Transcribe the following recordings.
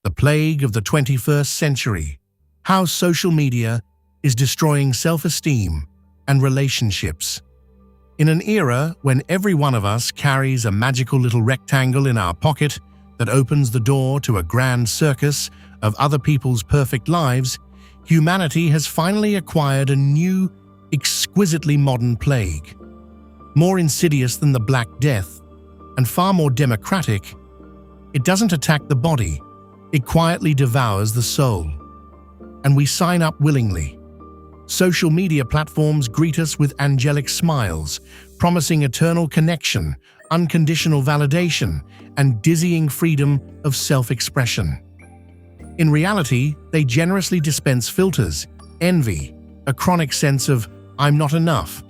The plague of the 21st century. How social media is destroying self-esteem and relationships. In an era when every one of us carries a magical little rectangle in our pocket that opens the door to a grand circus of other people's perfect lives, humanity has finally acquired a new, exquisitely modern plague. More insidious than the Black Death, and far more democratic, it doesn't attack the body, it quietly devours the soul. And we sign up willingly. Social media platforms greet us with angelic smiles, promising eternal connection, unconditional validation, and dizzying freedom of self-expression. In reality, they generously dispense filters, envy, a chronic sense of "I'm not enough,"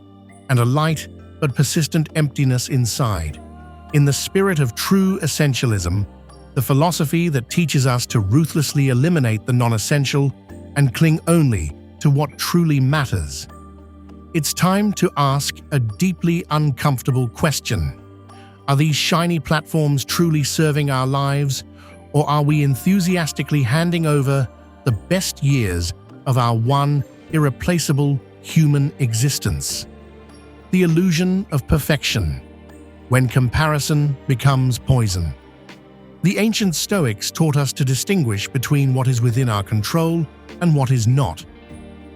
and a light but persistent emptiness inside. In the spirit of true essentialism, the philosophy that teaches us to ruthlessly eliminate the non-essential and cling only to what truly matters. It's time to ask a deeply uncomfortable question. Are these shiny platforms truly serving our lives, or are we enthusiastically handing over the best years of our one irreplaceable human existence? The illusion of perfection, when comparison becomes poison. The ancient Stoics taught us to distinguish between what is within our control and what is not.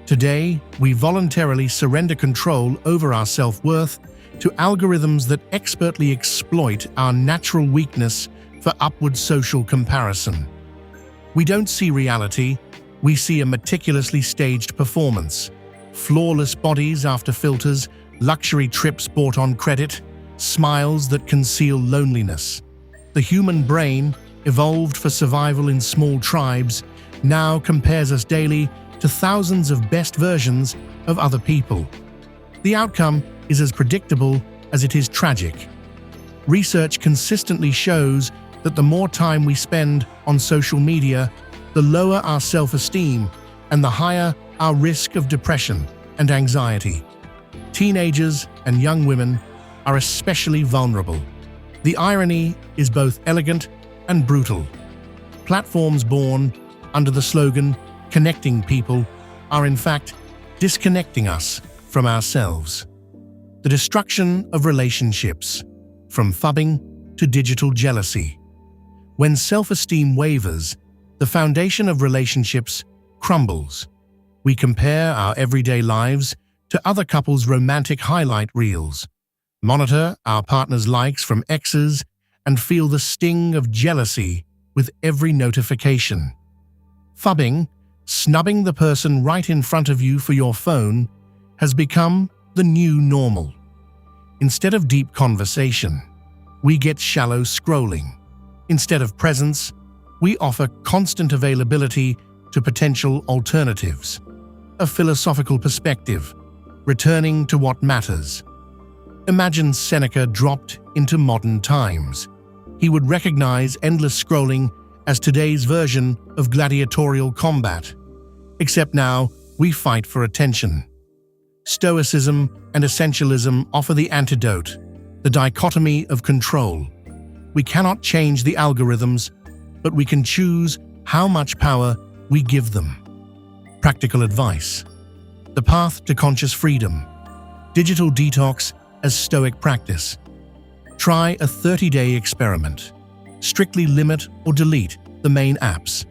Today, we voluntarily surrender control over our self-worth to algorithms that expertly exploit our natural weakness for upward social comparison. We don't see reality, we see a meticulously staged performance. Flawless bodies after filters, luxury trips bought on credit, smiles that conceal loneliness. The human brain, evolved for survival in small tribes, now compares us daily to thousands of best versions of other people. The outcome is as predictable as it is tragic. Research consistently shows that the more time we spend on social media, the lower our self-esteem and the higher our risk of depression and anxiety. Teenagers and young women are especially vulnerable. The irony is both elegant and brutal. Platforms born under the slogan "connecting people" are in fact disconnecting us from ourselves. The destruction of relationships, from phubbing to digital jealousy. When self-esteem wavers, the foundation of relationships crumbles. We compare our everyday lives to other couples' romantic highlight reels, monitor our partner's likes from exes, and feel the sting of jealousy with every notification. Phubbing, snubbing the person right in front of you for your phone, has become the new normal. Instead of deep conversation, we get shallow scrolling. Instead of presence, we offer constant availability to potential alternatives. A philosophical perspective, returning to what matters. Imagine Seneca dropped into modern times. He would recognize endless scrolling as today's version of gladiatorial combat. Except now, we fight for attention. Stoicism and essentialism offer the antidote, the dichotomy of control. We cannot change the algorithms, but we can choose how much power we give them. Practical advice. The path to conscious freedom. Digital detox as Stoic practice. Try a 30-day experiment. Strictly limit or delete the main apps.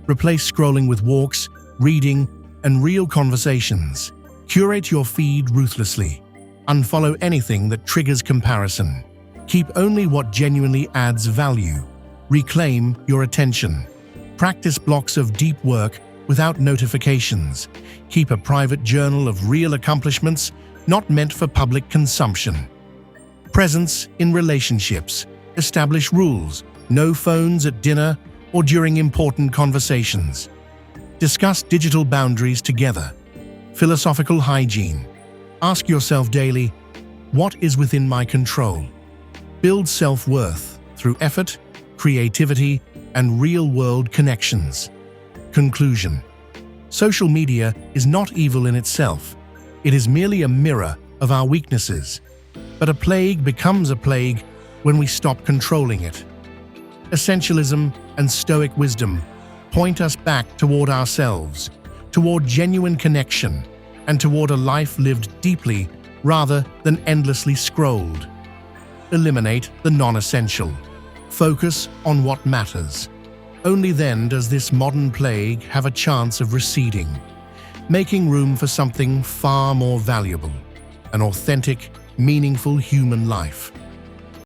Replace scrolling with walks, reading, and real conversations. Curate your feed ruthlessly. Unfollow anything that triggers comparison. Keep only what genuinely adds value. Reclaim your attention. Practice blocks of deep work without notifications. Keep a private journal of real accomplishments not meant for public consumption. Presence in relationships. Establish rules. No phones at dinner or during important conversations. Discuss digital boundaries together. Philosophical hygiene. Ask yourself daily, what is within my control? Build self-worth through effort, creativity, and real-world connections. Conclusion. Social media is not evil in itself. It is merely a mirror of our weaknesses. But a plague becomes a plague when we stop controlling it. Essentialism and Stoic wisdom Point us back toward ourselves, toward genuine connection, and toward a life lived deeply rather than endlessly scrolled. Eliminate the non-essential. Focus on what matters. Only then does this modern plague have a chance of receding, making room for something far more valuable, an authentic, meaningful human life.